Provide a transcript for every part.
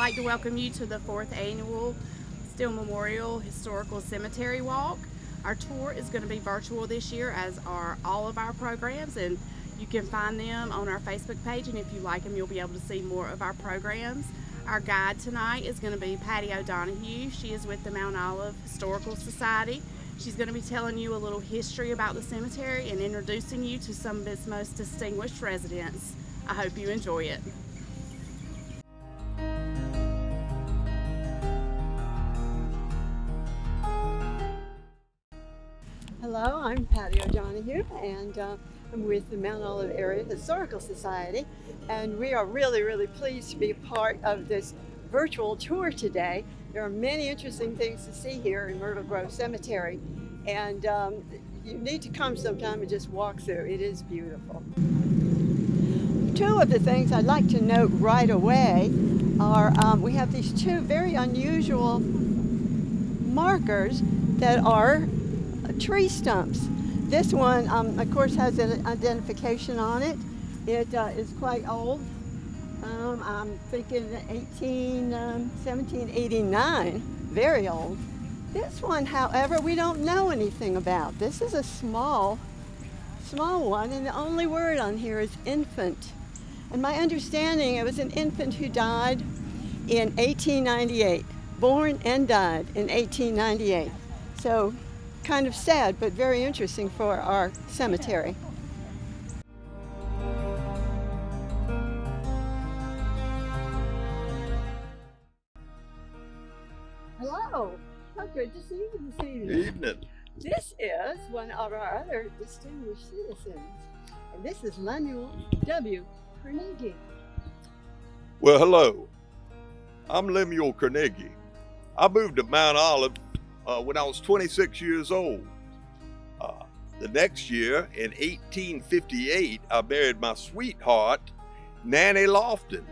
like to welcome you to the 4th annual Steele Memorial Historical Cemetery Walk. Our tour is going to be virtual this year, as are all of our programs, and you can find them on our Facebook page, and if you like them, you'll be able to see more of our programs. Our guide tonight is going to be Patty O'Donoghue. She is with the Mount Olive Historical Society. She's going to be telling you a little history about the cemetery and introducing you to some of its most distinguished residents. I hope you enjoy it. Hello, I'm Patty O'Donoghue, and I'm with the Mount Olive Area Historical Society, and we are really pleased to be a part of this virtual tour today. There are many interesting things to see here in Myrtle Grove Cemetery, and you need to come sometime and just walk through. It is beautiful. Two of the things I'd like to note right away are we have these two very unusual markers that are tree stumps. This one, of course, has an identification on it. It is quite old. I'm thinking 1789, very old. This one, however, we don't know anything about. This is a small one, and the only word on here is infant. And my understanding, it was an infant who died in 1898, born and died in 1898. So kind of sad, but very interesting for our cemetery. Hello, how good to see you this evening. Good evening. This is one of our other distinguished citizens, and this is Manuel W Carnegie. Well, hello. I'm Lemuel Carnegie. I moved to Mount Olive when I was 26 years old. The next year, in 1858, I married my sweetheart, Nanny Lofton,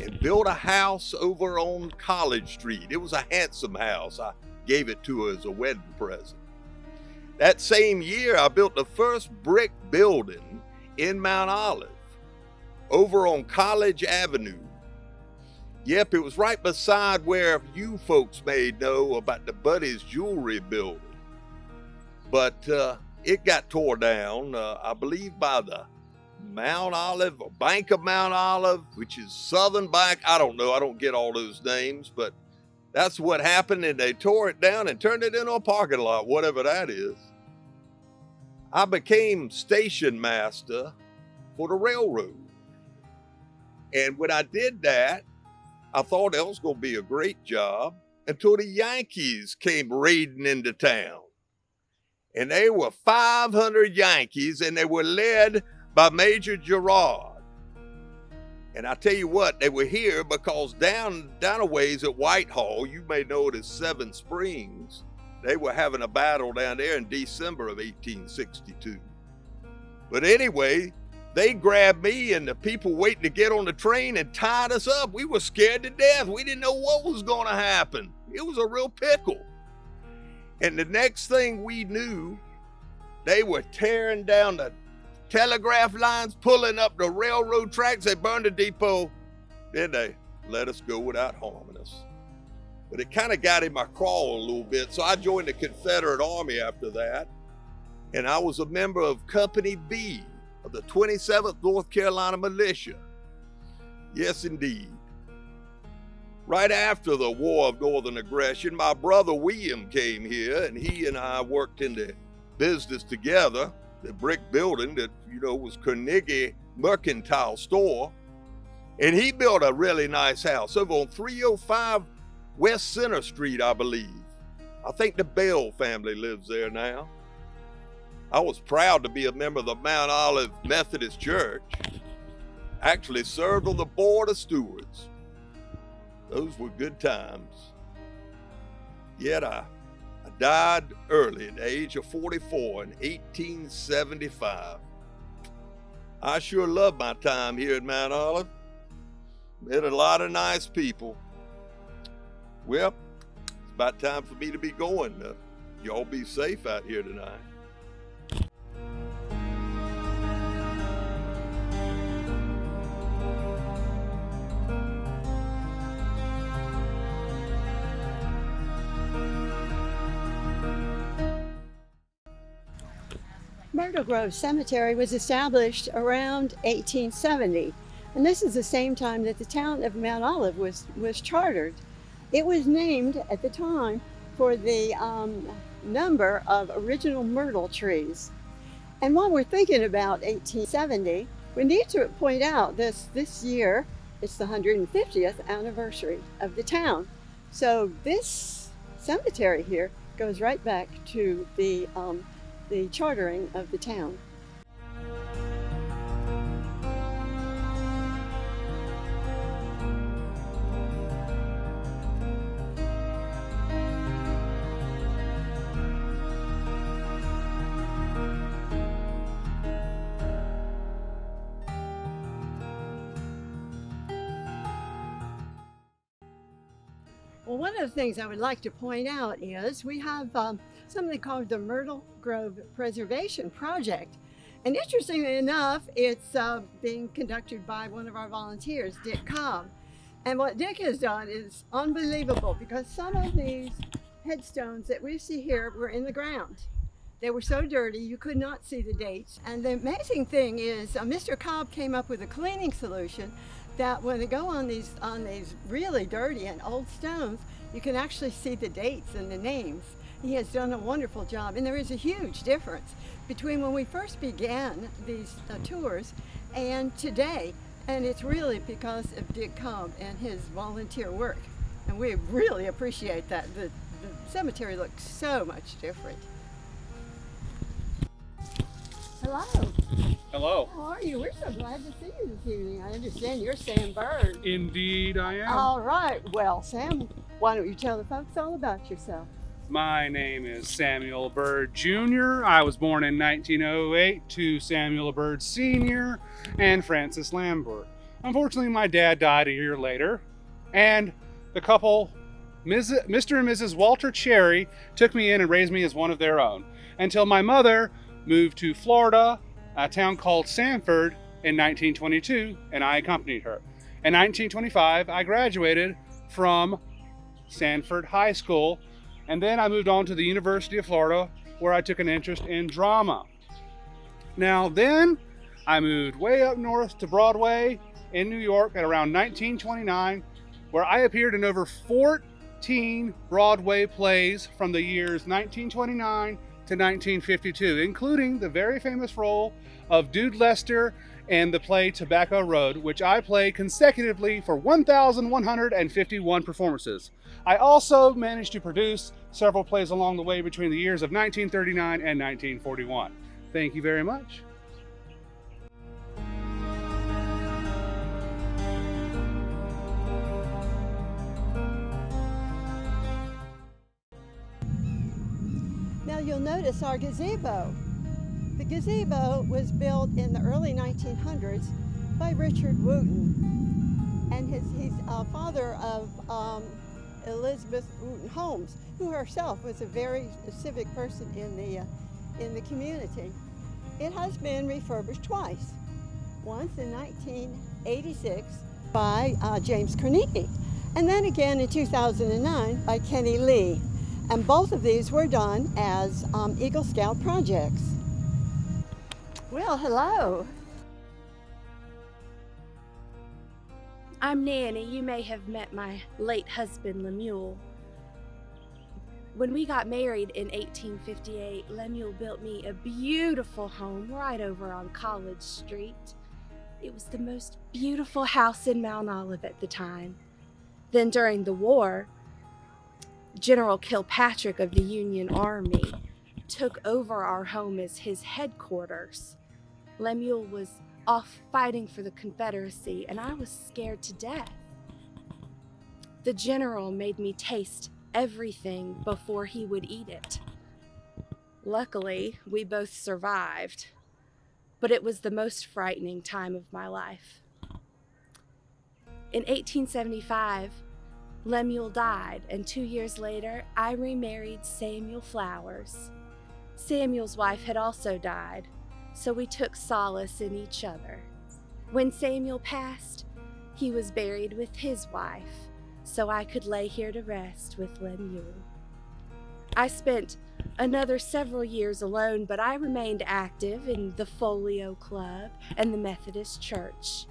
and built a house over on College Street. It was a handsome house. I gave it to her as a wedding present. That same year, I built the first brick building in Mount Olive, over on College Avenue. Yep, it was right beside where you folks may know about the Buddy's Jewelry building. But it got tore down, I believe, by the Mount Olive, or Bank of Mount Olive, which is Southern Bank. I don't know, I don't get all those names, but that's what happened, and they tore it down and turned it into a parking lot, whatever that is. I became station master for the railroad. And when I did that, I thought that was going to be a great job until the Yankees came raiding into town. And they were 500 Yankees, and they were led by Major Gerard. And I tell you what, they were here because down a ways at Whitehall, you may know it as Seven Springs, they were having a battle down there in December of 1862. But anyway, they grabbed me and the people waiting to get on the train and tied us up. We were scared to death. We didn't know what was going to happen. It was a real pickle. And the next thing we knew, they were tearing down the telegraph lines, pulling up the railroad tracks. They burned the depot. Then they let us go without harming us. But it kind of got in my crawl a little bit. So I joined the Confederate Army after that. And I was a member of Company B of the 27th North Carolina Militia. Yes, indeed. Right after the War of Northern Aggression, my brother William came here, and he and I worked in the business together, the brick building that, was Carnegie Mercantile Store. And he built a really nice house over on 305 West Center Street, I believe. I think the Bell family lives there now. I was proud to be a member of the Mount Olive Methodist Church. Actually served on the board of stewards. Those were good times. Yet I died early at the age of 44 in 1875. I sure loved my time here at Mount Olive. Met a lot of nice people. Well, it's about time for me to be going. Y'all be safe out here tonight. Myrtle Grove Cemetery was established around 1870, and this is the same time that the town of Mount Olive was chartered. It was named at the time for the number of original myrtle trees. And while we're thinking about 1870, we need to point out this year, it's the 150th anniversary of the town. So this cemetery here goes right back to the chartering of the town. Well, one of the things I would like to point out is we have something called the Myrtle Grove Preservation Project. And interestingly enough, it's being conducted by one of our volunteers, Dick Cobb. And what Dick has done is unbelievable, because some of these headstones that we see here were in the ground. They were so dirty you could not see the dates. And the amazing thing is Mr. Cobb came up with a cleaning solution that when they go on these really dirty and old stones, you can actually see the dates and the names. He has done a wonderful job, and there is a huge difference between when we first began these tours and today, and it's really because of Dick Cobb and his volunteer work, and we really appreciate that. The cemetery looks so much different. Hello. Hello. How are you? We're so glad to see you this evening. I understand you're Sam Bird. Indeed I am. All right. Well, Sam, why don't you tell the folks all about yourself? My name is Samuel Bird Jr. I was born in 1908 to Samuel Bird Sr. and Frances Lambert. Unfortunately, my dad died a year later, and the couple, Mr. and Mrs. Walter Cherry, took me in and raised me as one of their own, until my mother moved to Florida, a town called Sanford, in 1922, and I accompanied her. In 1925, I graduated from Sanford High School, and then I moved on to the University of Florida, where I took an interest in drama. Now then, I moved way up north to Broadway in New York at around 1929, where I appeared in over 14 Broadway plays from the years 1929 to 1952, including the very famous role of Dude Lester in the play Tobacco Road, which I played consecutively for 1,151 performances. I also managed to produce several plays along the way between the years of 1939 and 1941. Thank you very much. Now you'll notice our gazebo. The gazebo was built in the early 1900s by Richard Wooten, and he's father of Elizabeth Wooten Holmes, who herself was a very civic person in the community. It has been refurbished twice. Once in 1986 by James Carnegie, and then again in 2009 by Kenny Lee. And both of these were done as Eagle Scout projects. Well, hello. I'm Nanny. You may have met my late husband, Lemuel. When we got married in 1858, Lemuel built me a beautiful home right over on College Street. It was the most beautiful house in Mount Olive at the time. Then during the war, General Kilpatrick of the Union Army took over our home as his headquarters. Lemuel was off fighting for the Confederacy, and I was scared to death. The general made me taste everything before he would eat it. Luckily, we both survived, but it was the most frightening time of my life. In 1875, Lemuel died, and 2 years later, I remarried Samuel Flowers. Samuel's wife had also died, so we took solace in each other. When Samuel passed, he was buried with his wife, so I could lay here to rest with Lemuel. I spent another several years alone, but I remained active in the Folio Club and the Methodist Church.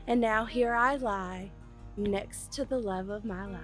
And now here I lie, next to the love of my life.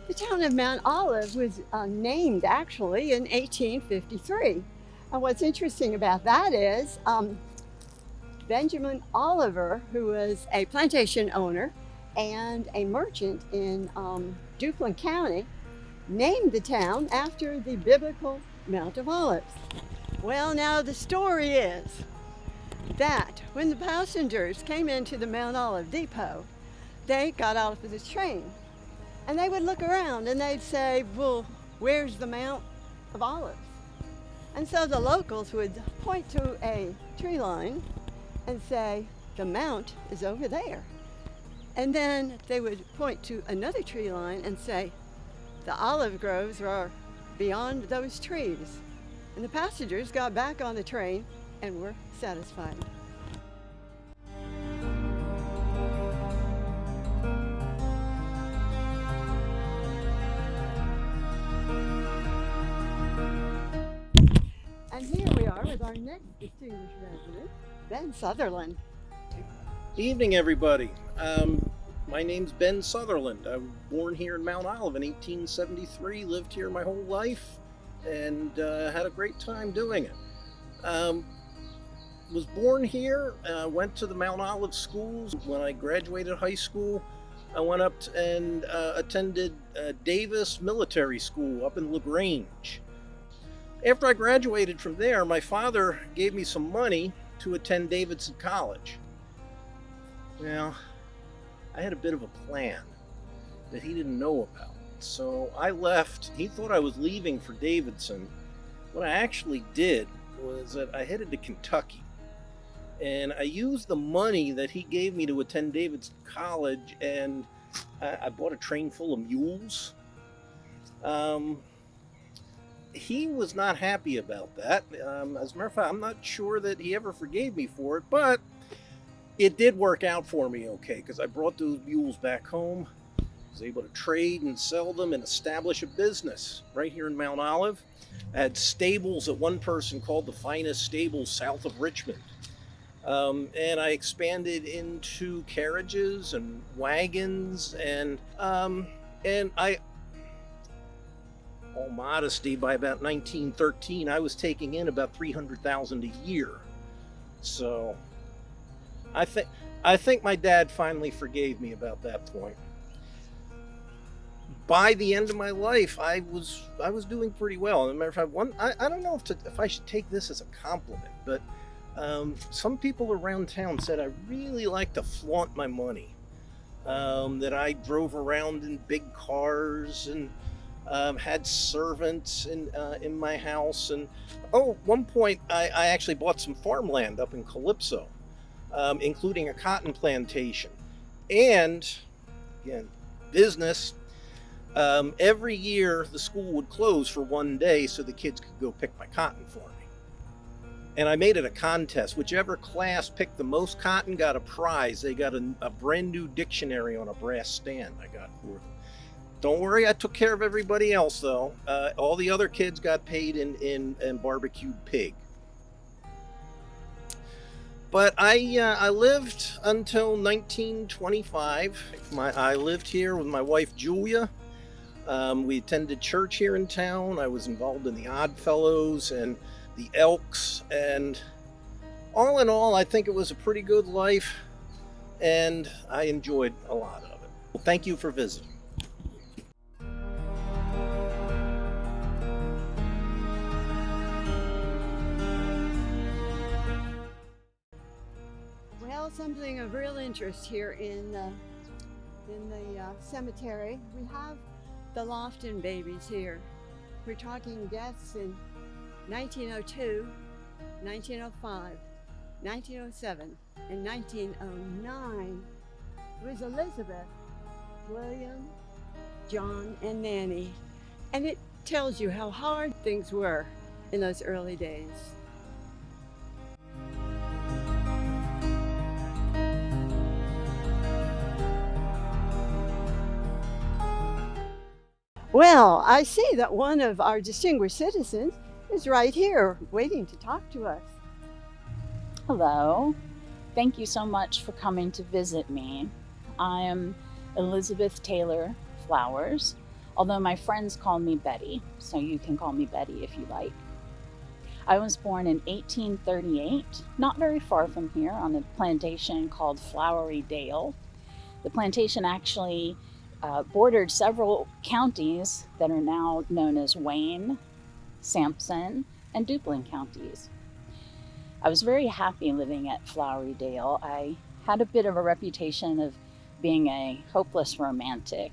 The town of Mount Olive was named actually in 1853. And what's interesting about that is Benjamin Oliver, who was a plantation owner and a merchant in Duplin County, named the town after the biblical Mount of Olives. Well, now the story is that when the passengers came into the Mount Olive depot, they got out of the train and they would look around and they'd say, well, where's the Mount of Olives? And so the locals would point to a tree line and say, the Mount is over there. And then they would point to another tree line and say, the olive groves are beyond those trees. And the passengers got back on the train and were satisfied. And here we are with our next distinguished resident, Ben Sutherland. Evening, everybody. My name's Ben Sutherland. I was born here in Mount Olive in 1873, lived here my whole life, and had a great time doing it. Was born here, went to the Mount Olive schools. When I graduated high school, I went up and attended Davis Military School up in LaGrange. After I graduated from there, my father gave me some money to attend Davidson College. Well, I had a bit of a plan that he didn't know about. So I left. He thought I was leaving for Davidson. What I actually did was that I headed to Kentucky. And I used the money that he gave me to attend Davidson College, and I bought a train full of mules. He was not happy about that. As a matter of fact, I'm not sure that he ever forgave me for it, but it did work out for me okay, because I brought those mules back home, was able to trade and sell them and establish a business right here in Mount Olive. I had stables that one person called the finest stables south of Richmond. And I expanded into carriages and wagons, and I, all modesty, by about 1913, I was taking in about $300,000 a year. So I think my dad finally forgave me about that point. By the end of my life, I was doing pretty well. As a matter of fact, I don't know if I should take this as a compliment, but some people around town said I really like to flaunt my money. That I drove around in big cars and had servants in my house. And one point I actually bought some farmland up in Calypso, including a cotton plantation. And again, business. Every year the school would close for one day so the kids could go pick my cotton for me. And I made it a contest. Whichever class picked the most cotton got a prize. They got a brand new dictionary on a brass stand I got for them. Don't worry, I took care of everybody else though. All the other kids got paid in barbecued pig. But I lived until 1925. I lived here with my wife Julia. We attended church here in town. I was involved in the Odd Fellows and the Elks, and all in all, I think it was a pretty good life, and I enjoyed a lot of it. Well, thank you for visiting. Well, something of real interest here in the cemetery. We have the Lofton Babies here. We're talking deaths in 1902, 1905, 1907, and 1909. It was Elizabeth, William, John and Nanny, and it tells you how hard things were in those early days. Well, I see that one of our distinguished citizens is right here waiting to talk to us. Hello. Thank you so much for coming to visit me. I am Elizabeth Taylor Flowers, although my friends call me Betty, so you can call me Betty if you like. I was born in 1838, not very far from here, on a plantation called Flowery Dale. The plantation actually bordered several counties that are now known as Wayne, Sampson, and Duplin counties. I was very happy living at Flowery Dale. I had a bit of a reputation of being a hopeless romantic,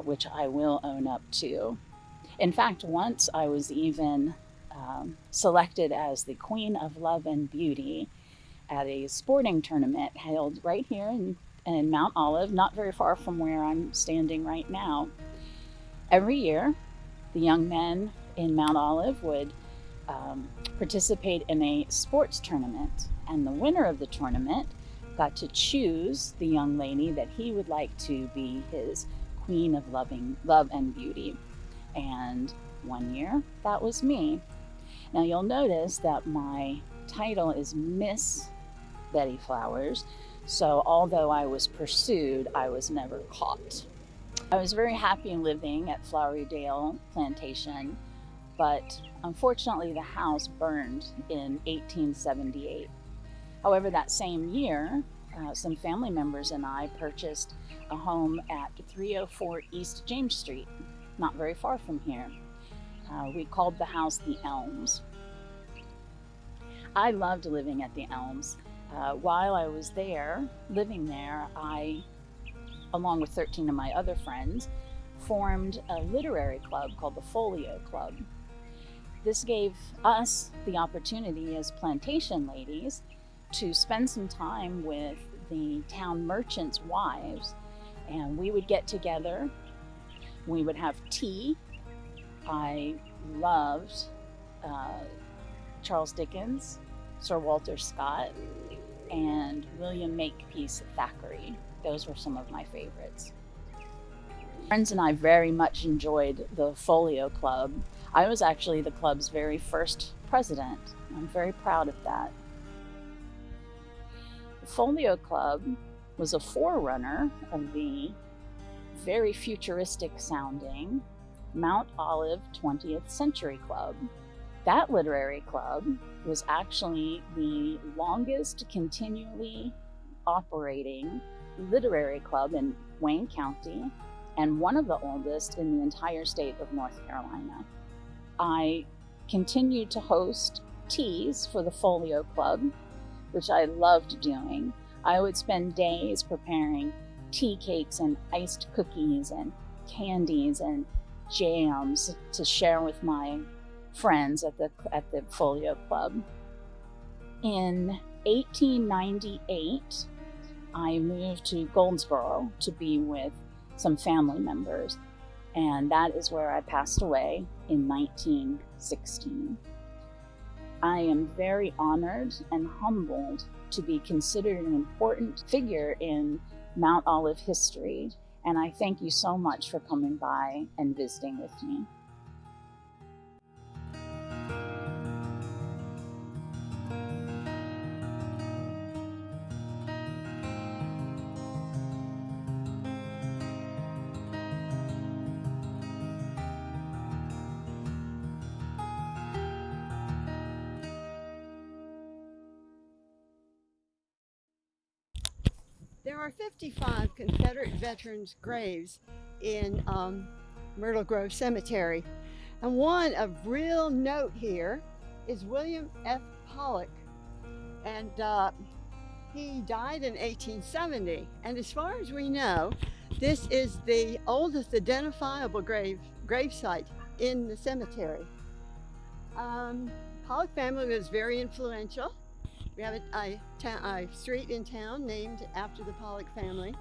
which I will own up to. In fact, once I was even selected as the Queen of Love and Beauty at a sporting tournament held right here in Mount Olive, not very far from where I'm standing right now. Every year, the young men in Mount Olive would participate in a sports tournament, and the winner of the tournament got to choose the young lady that he would like to be his Queen of Love and Beauty. And one year, that was me. Now you'll notice that my title is Miss Betty Flowers, so although I was pursued, I was never caught. I was very happy living at Flowery Dale Plantation, but unfortunately the house burned in 1878. However, that same year, some family members and I purchased a home at 304 East James Street, not very far from here. We called the house the Elms. I loved living at the Elms. While I was there, living there, I, along with 13 of my other friends, formed a literary club called the Folio Club. This gave us the opportunity as plantation ladies to spend some time with the town merchants' wives, and we would get together, we would have tea. I loved Charles Dickens, Sir Walter Scott, and William Makepeace Thackeray. Those were some of my favorites. Friends and I very much enjoyed the Folio Club. I was actually the club's very first president. I'm very proud of that. The Folio Club was a forerunner of the very futuristic sounding Mount Olive 20th Century Club. That literary club was actually the longest continually operating literary club in Wayne County and one of the oldest in the entire state of North Carolina. I continued to host teas for the Folio Club, which I loved doing. I would spend days preparing tea cakes and iced cookies and candies and jams to share with my friends at the Folio Club. In 1898, I moved to Goldsboro to be with some family members, and that is where I passed away in 1916. I am very honored and humbled to be considered an important figure in Mount Olive history, and I thank you so much for coming by and visiting with me. There are 55 Confederate veterans' graves in Myrtle Grove Cemetery. And one of real note here is William F. Pollock. And he died in 1870. And as far as we know, this is the oldest identifiable grave site in the cemetery. Pollock family was very influential. We have a street in town named after the Pollock family.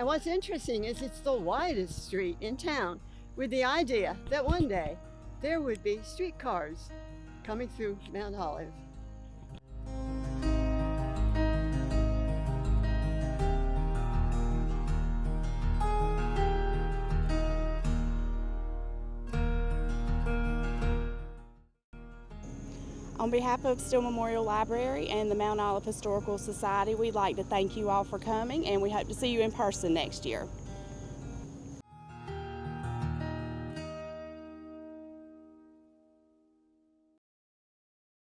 And what's interesting is it's the widest street in town, with the idea that one day there would be streetcars coming through Mount Olive. On behalf of Steele Memorial Library and the Mount Olive Historical Society, we'd like to thank you all for coming, and we hope to see you in person next year.